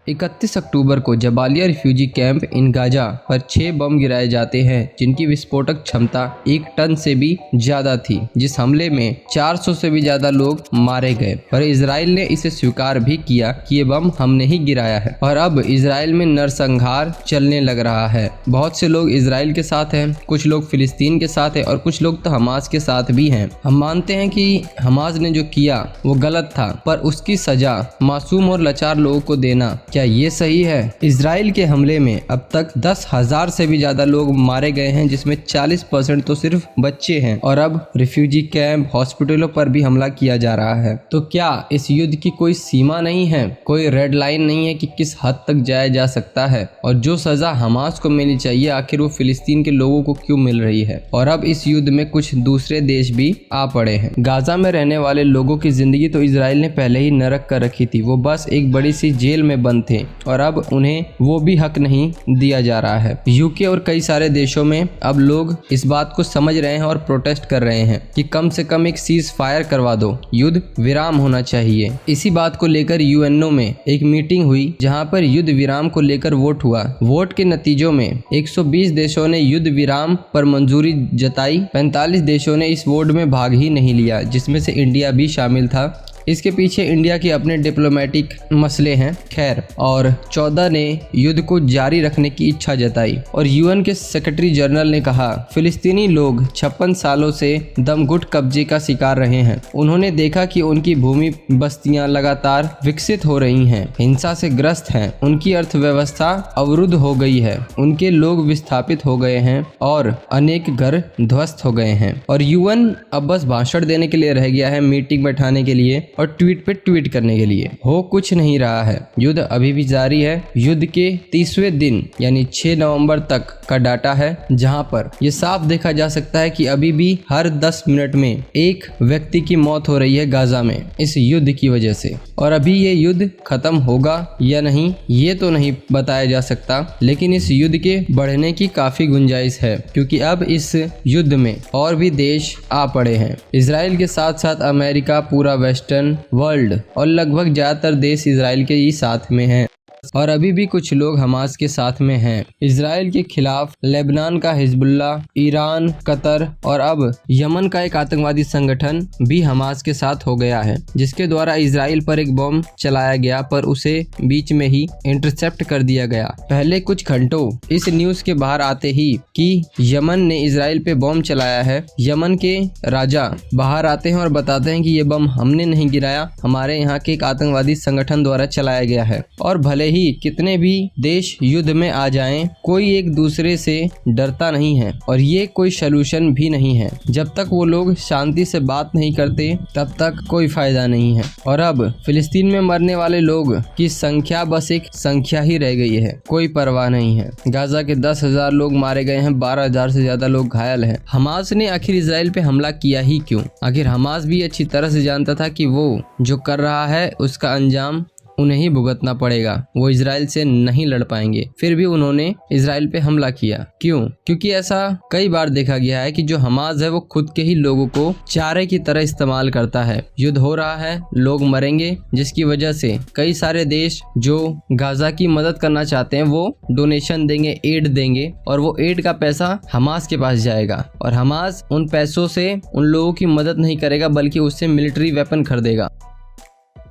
31 अक्टूबर को Jabalia refugee camp in Gaza पर 6 बम गिराए जाते हैं जिनकी विस्फोटक क्षमता 1 टन से भी ज्यादा थी। जिस हमले में 400 से भी ज्यादा लोग मारे गए, पर इजराइल ने इसे स्वीकार भी किया कि ये बम हमने ही गिराया है। और अब इजराइल में नरसंहार चलने लग रहा है। बहुत से लोग इजराइल के साथ हैं, कुछ लोग फिलिस्तीन के साथ हैं और कुछ लोग तो हमास के साथ भी हैं। हम मानते हैं कि हमास ने जो किया वो गलत था, पर उसकी सजा मासूम और लाचार लोगों को देना, क्या ये सही है? इजराइल के हमले में अब तक 10,000 से भी ज्यादा लोग मारे गए हैं, जिसमें 40% तो सिर्फ बच्चे हैं। और अब रिफ्यूजी कैंप, हॉस्पिटलों पर भी हमला किया जा रहा है। तो क्या इस युद्ध की कोई सीमा नहीं है, कोई रेड लाइन नहीं है कि किस हद तक जाया जा सकता है? और जो सजा हमास को मिलनी चाहिए, आखिर वो फिलिस्तीन के लोगों को क्यों मिल रही है? और अब इस युद्ध में कुछ दूसरे देश भी आ पड़े हैं। गाजा में रहने वाले लोगों की जिंदगी तो इजराइल ने पहले ही नरक कर रखी थी। वो बस एक बड़ी सी जेल में बंद थे और अब उन्हें वो भी हक नहीं दिया जा रहा है। यूके और कई सारे देशों में अब लोग इस बात को समझ रहे हैं और प्रोटेस्ट कर रहे हैं कि कम से कम एक सीज फायर करवा दो, युद्ध विराम होना चाहिए। इसी बात को लेकर यूएनओ में एक मीटिंग हुई जहां पर युद्ध विराम को लेकर वोट हुआ। वोट के नतीजों में 120 देशों ने युद्ध विराम पर मंजूरी जताई। 45 देशों ने इस वोट में भाग ही नहीं लिया, जिसमें से इंडिया भी शामिल था। इसके पीछे इंडिया के अपने डिप्लोमेटिक मसले हैं, खैर। और 14 ने युद्ध को जारी रखने की इच्छा जताई। और यूएन के सेक्रेटरी जनरल ने कहा, फिलिस्तीनी लोग 56 सालों से दमघुट कब्जे का शिकार रहे हैं। उन्होंने देखा कि उनकी भूमि बस्तियां लगातार विकसित हो रही हैं, हिंसा से ग्रस्त हैं, उनकी अर्थव्यवस्था अवरुद्ध हो गई है, उनके लोग विस्थापित हो गए हैं और अनेक घर ध्वस्त हो गए हैं। और यूएन अब बस भाषण देने के लिए रह गया है, मीटिंग बैठाने के लिए और ट्वीट पे ट्वीट करने के लिए। हो कुछ नहीं रहा है। युद्ध अभी भी जारी है। युद्ध के 30वें दिन यानी 6 नवंबर तक का डाटा है, जहां पर यह साफ देखा जा सकता है कि अभी भी हर 10 मिनट में एक व्यक्ति की मौत हो रही है गाजा में इस युद्ध की वजह से। और अभी ये युद्ध खत्म होगा या नहीं ये तो नहीं बताया जा सकता, लेकिन इस युद्ध के बढ़ने की काफी गुंजाइश है, क्योंकि अब इस युद्ध में और भी देश आ पड़े हैं। इजराइल के साथ साथ अमेरिका, पूरा वेस्टर्न वर्ल्ड और लगभग ज्यादातर देश इजराइल के ही साथ में हैं। और अभी भी कुछ लोग हमास के साथ में हैं। इजराइल के खिलाफ लेबनान का हिजबुल्ला, ईरान, कतर और अब यमन का एक आतंकवादी संगठन भी हमास के साथ हो गया है, जिसके द्वारा इजराइल पर एक बम चलाया गया, पर उसे बीच में ही इंटरसेप्ट कर दिया गया। पहले कुछ घंटों इस न्यूज के बाहर आते ही कि यमन ने इजराइल पे बम चलाया है, यमन के राजा बाहर आते हैं और बताते हैं कि ये बम हमने नहीं गिराया, हमारे यहाँ के एक आतंकवादी संगठन द्वारा चलाया गया है। और भले ही कितने भी देश युद्ध में आ जाएं, कोई एक दूसरे से डरता नहीं है और ये कोई सलूशन भी नहीं है। जब तक वो लोग शांति से बात नहीं करते तब तक कोई फायदा नहीं है। और अब फिलिस्तीन में मरने वाले लोग की संख्या बस एक संख्या ही रह गई है, कोई परवाह नहीं है। गाजा के 10,000 लोग मारे गए हैं, 12,000 से ज्यादा लोग घायल हैं। हमास ने आखिर इजराइल पे हमला किया ही क्यों? आखिर हमास भी अच्छी तरह से जानता था कि वो जो कर रहा है उसका अंजाम उन्हें ही भुगतना पड़ेगा, वो इजराइल से नहीं लड़ पाएंगे। फिर भी उन्होंने इजराइल पे हमला किया। क्यों? क्योंकि ऐसा कई बार देखा गया है कि जो हमास है वो खुद के ही लोगों को चारे की तरह इस्तेमाल करता है। युद्ध हो रहा है, लोग मरेंगे, जिसकी वजह से कई सारे देश जो गाजा की मदद करना चाहते हैं वो डोनेशन देंगे, एड देंगे, और वो एड का पैसा हमास के पास जाएगा और हमास उन पैसों से उन लोगों की मदद नहीं करेगा, बल्कि उससे मिलिट्री वेपन खरीदेगा।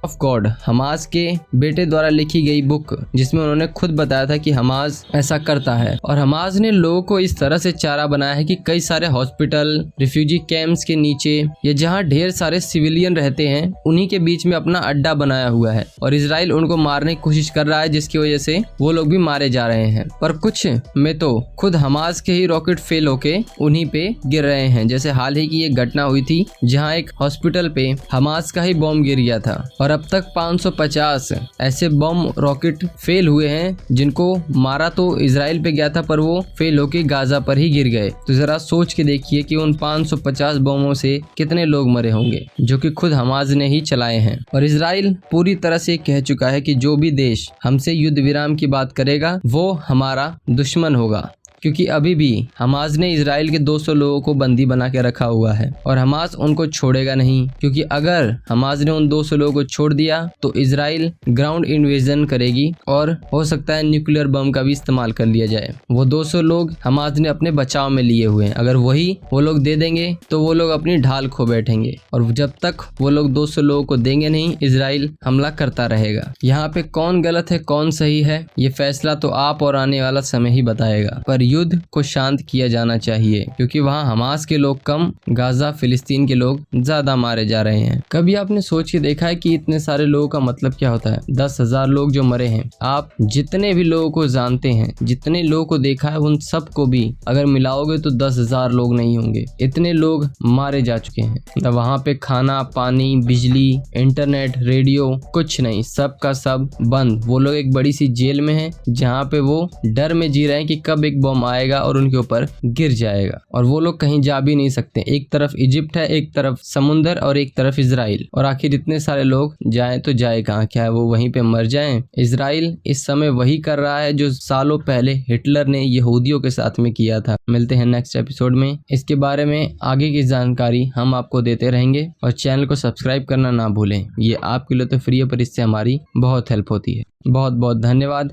ऑफ गॉड, हमास के बेटे द्वारा लिखी गई बुक, जिसमें उन्होंने खुद बताया था कि हमास ऐसा करता है। और हमास ने लोगों को इस तरह से चारा बनाया है कि कई सारे हॉस्पिटल, रिफ्यूजी कैंप्स के नीचे या जहां ढेर सारे सिविलियन रहते हैं, उन्हीं के बीच में अपना अड्डा बनाया हुआ है और इजराइल उनको मारने की कोशिश कर रहा है, जिसकी वजह से वो लोग भी मारे जा रहे हैं। पर कुछ में तो खुद हमास के ही रॉकेट फेल होके उन्हीं पे गिर रहे हैं। जैसे हाल ही की एक घटना हुई थी जहाँ एक हॉस्पिटल पे हमास का ही बॉम्ब गिर गया था और अब तक 550 ऐसे बम रॉकेट फेल हुए हैं, जिनको मारा तो इजराइल पे गया था पर वो फेल होके गाजा पर ही गिर गए। तो जरा सोच के देखिए कि उन 550 बमों से कितने लोग मरे होंगे, जो कि खुद हमास ने ही चलाए हैं। और इजराइल पूरी तरह से कह चुका है कि जो भी देश हमसे युद्ध विराम की बात करेगा वो हमारा दुश्मन होगा। क्योंकि अभी भी हमास ने इजराइल के 200 लोगों को बंदी बना के रखा हुआ है और हमास उनको छोड़ेगा नहीं, क्योंकि अगर हमास ने उन 200 लोगों को छोड़ दिया तो इजराइल ग्राउंड इन्वेजन करेगी और हो सकता है न्यूक्लियर बम का भी इस्तेमाल कर लिया जाए। वो 200 लोग हमास ने अपने बचाव में लिए हुए हैं, अगर वो लोग दे देंगे तो वो लोग अपनी ढाल खो बैठेंगे और जब तक वो लोग 200 लोगों को देंगे नहीं, इजराइल हमला करता रहेगा। यहाँ पे कौन गलत है कौन सही है ये फैसला तो आप और आने वाला समय ही बताएगा, पर युद्ध को शांत किया जाना चाहिए क्योंकि वहाँ हमास के लोग कम, गाजा फिलिस्तीन के लोग ज्यादा मारे जा रहे हैं। कभी आपने सोच के देखा है कि इतने सारे लोगों का मतलब क्या होता है? 10,000 लोग जो मरे हैं, आप जितने भी लोगों को जानते हैं, जितने लोगों को देखा है, उन सबको भी अगर मिलाओगे तो 10,000 लोग नहीं होंगे, इतने लोग मारे जा चुके हैं। तो वहाँ पे खाना, पानी, बिजली, इंटरनेट, रेडियो कुछ नहीं, सब का सब बंद। वो लोग एक बड़ी सी जेल में हैं जहाँ पे वो डर में जी रहे हैं कि कब एक बम आएगा और उनके ऊपर गिर जाएगा, और वो लोग कहीं जा भी नहीं सकते। एक तरफ इजिप्ट है, एक तरफ समुंदर और एक तरफ इजराइल, और आखिर इतने सारे लोग जाएं तो जाए कहाँ? क्या है वो वहीं पे मर जाएं? इजराइल इस समय वही कर रहा है जो सालों पहले हिटलर ने यहूदियों के साथ में किया था। मिलते हैं नेक्स्ट एपिसोड में, इसके बारे में आगे की जानकारी हम आपको देते रहेंगे और चैनल को सब्सक्राइब करना ना भूलें। ये आपके लिए तो फ्री है पर इससे हमारी बहुत हेल्प होती है। बहुत बहुत धन्यवाद।